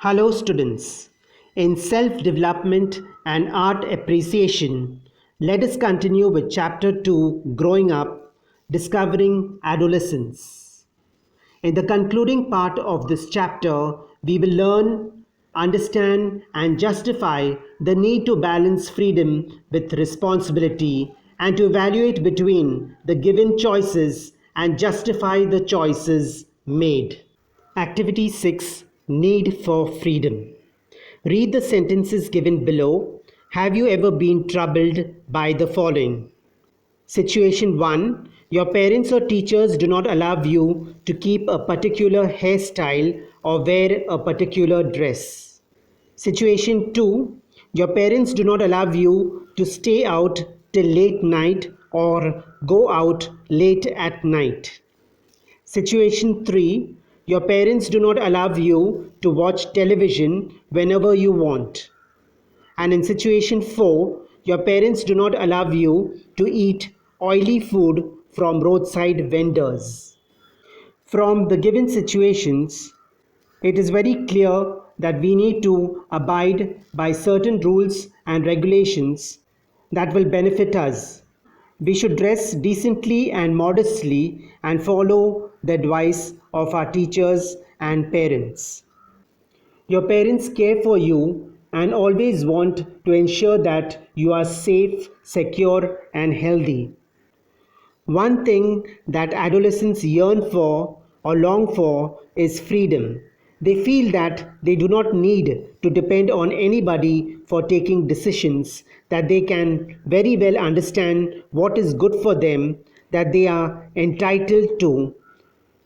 Hello, students. In self development and art appreciation, let us continue with Chapter 2 Growing Up, Discovering Adolescence. In the concluding part of this chapter, we will learn, understand, and justify the need to balance freedom with responsibility and to evaluate between the given choices and justify the choices made. Activity 6 Need for Freedom. Read the sentences given below. Have you ever been troubled by the following? Situation 1 Your parents or teachers do not allow you to keep a particular hairstyle or wear a particular dress. Situation 2 Your parents do not allow you to stay out till late night or go out late at night. Situation 3 Your parents do not allow you to watch television whenever you want. And in situation 4, your parents do not allow you to eat oily food from roadside vendors. From the given situations, it is very clear that we need to abide by certain rules and regulations that will benefit us. We should dress decently and modestly and follow the advice of our teachers and parents. Your parents care for you and always want to ensure that you are safe, secure, and healthy. One thing that adolescents yearn for or long for is freedom. They feel that they do not need to depend on anybody for taking decisions, that they can very well understand what is good for them, that they are entitled to,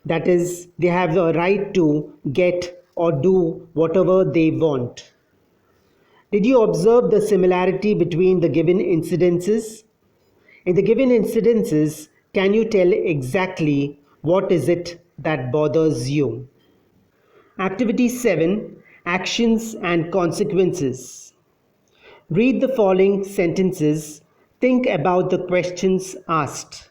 that is, they have the right to get or do whatever they want. Did you observe the similarity between the given incidences? In the given incidences, can you tell exactly what is it that bothers you? Activity 7 Actions and Consequences. Read the following sentences. Think about the questions asked.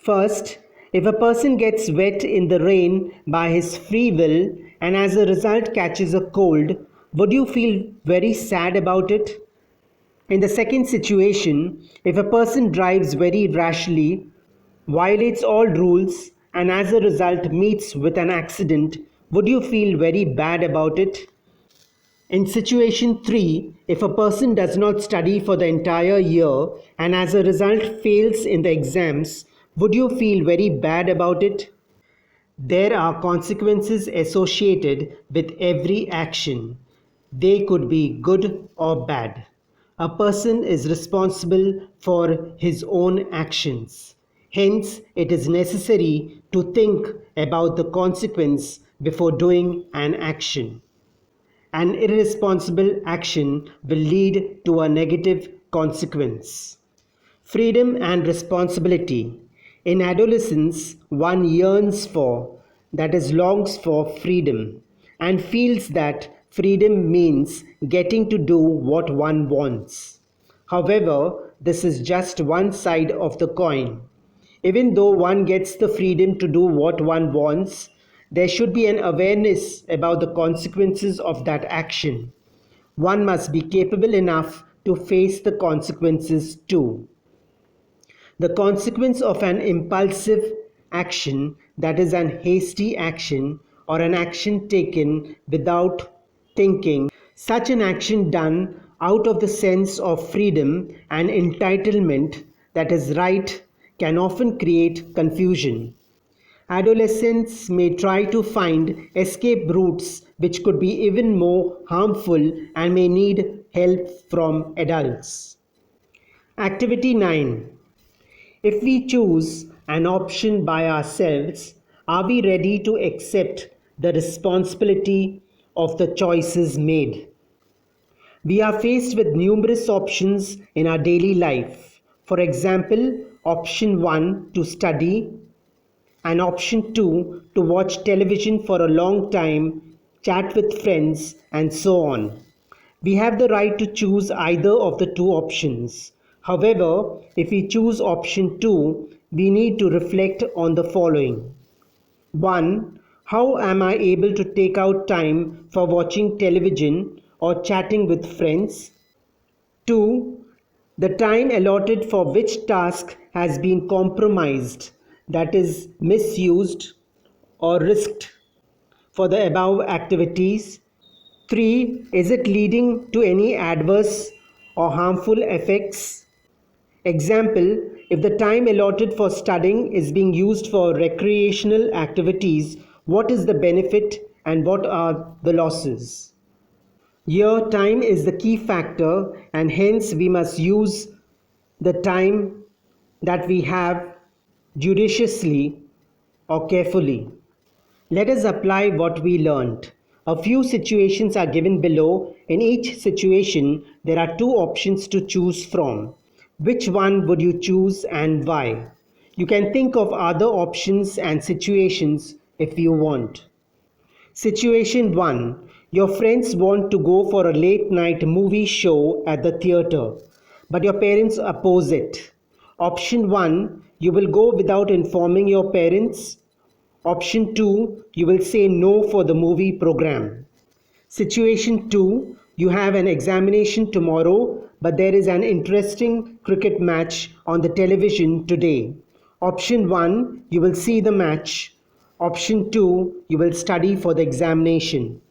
First, if a person gets wet in the rain by his free will and as a result catches a cold, would you feel very sad about it? In the second situation, if a person drives very rashly, violates all rules, and as a result meets with an accident, would you feel very bad about it? In situation 3, if a person does not study for the entire year and as a result fails in the exams, would you feel very bad about it? There are consequences associated with every action. They could be good or bad. A person is responsible for his own actions. Hence, it is necessary to think about the consequence before doing an action. An irresponsible action will lead to a negative consequence. Freedom and responsibility. In adolescence, one yearns for, that is, longs for freedom, and feels that freedom means getting to do what one wants. However, this is just one side of the coin. Even though one gets the freedom to do what one wants, there should be an awareness about the consequences of that action. One must be capable enough to face the consequences too. The consequence of an impulsive action, that is, an hasty action or an action taken without thinking, such an action done out of the sense of freedom and entitlement, that is right, can often create confusion. Adolescents may try to find escape routes which could be even more harmful and may need help from adults. Activity 9. If we choose an option by ourselves, are we ready to accept the responsibility of the choices made? We are faced with numerous options in our daily life. For example, option 1 to study, and option 2 to watch television for a long time, chat with friends, and so on. We have the right to choose either of the two options. However, if we choose option 2, we need to reflect on the following. 1. How am I able to take out time for watching television or chatting with friends? 2. The time allotted for which task has been compromised, that is, misused or risked for the above activities. 3. Is it leading to any adverse or harmful effects? Example, if the time allotted for studying is being used for recreational activities, what is the benefit and what are the losses? Here, time is the key factor, and hence we must use the time that we have judiciously or carefully. Let us apply what we learnt. A few situations are given below. In each situation, there are two options to choose from. Which one would you choose and why? You can think of other options and situations if you want. Situation 1. Your friends want to go for a late night movie show at the theatre, but your parents oppose it. Option 1. You will go without informing your parents. Option 2. You will say no for the movie program. Situation 2. You have an examination tomorrow, but there is an interesting cricket match on the television today. Option 1. You will see the match. Option 2. You will study for the examination.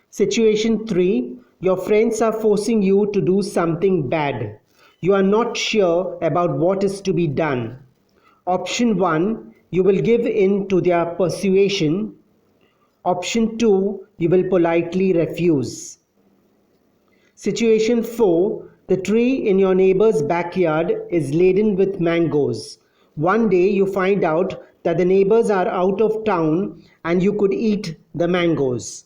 Situation 3. Your friends are forcing you to do something bad. You are not sure about what is to be done. Option 1. You will give in to their persuasion. Option 2. You will politely refuse. Situation 4. The tree in your neighbor's backyard is laden with mangoes. One day you find out that the neighbors are out of town and you could eat the mangoes.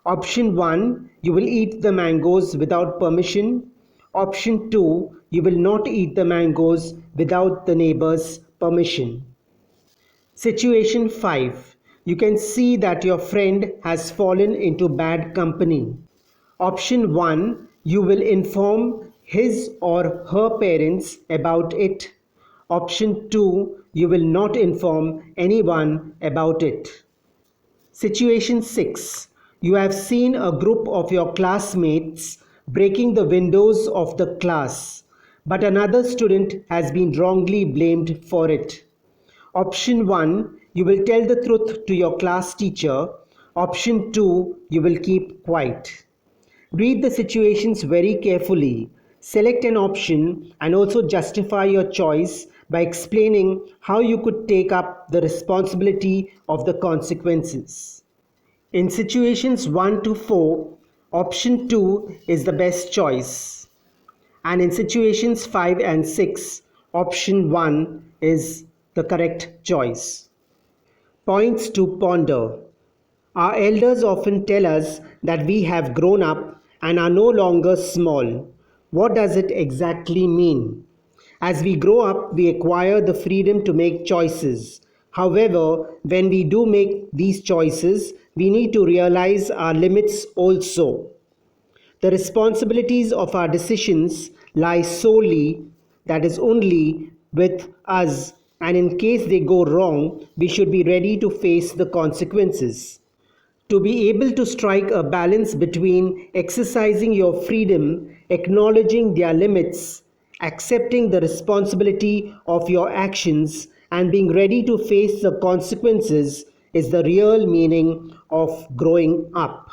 Option 1. You will eat the mangoes without permission. Option 2. You will not eat the mangoes without the neighbor's permission. Situation 5. You can see that your friend has fallen into bad company. Option 1. You will inform his or her parents about it. Option 2. You will not inform anyone about it. Situation 6. You have seen a group of your classmates breaking the windows of the class, but another student has been wrongly blamed for it. Option 1. You will tell the truth to your class teacher. Option 2. You will keep quiet. Read the situations very carefully. Select an option and also justify your choice by explaining how you could take up the responsibility of the consequences. In situations 1 to 4, option 2 is the best choice. And in situations 5 and 6, option 1 is the correct choice. Points to ponder. Our elders often tell us that we have grown up and are no longer small. What does it exactly mean? As we grow up, we acquire the freedom to make choices. However, when we do make these choices, we need to realize our limits also. The responsibilities of our decisions lie solely, that is only, with us, and in case they go wrong, we should be ready to face the consequences. To be able to strike a balance between exercising your freedom, acknowledging their limits, accepting the responsibility of your actions, and being ready to face the consequences is the real meaning of growing up.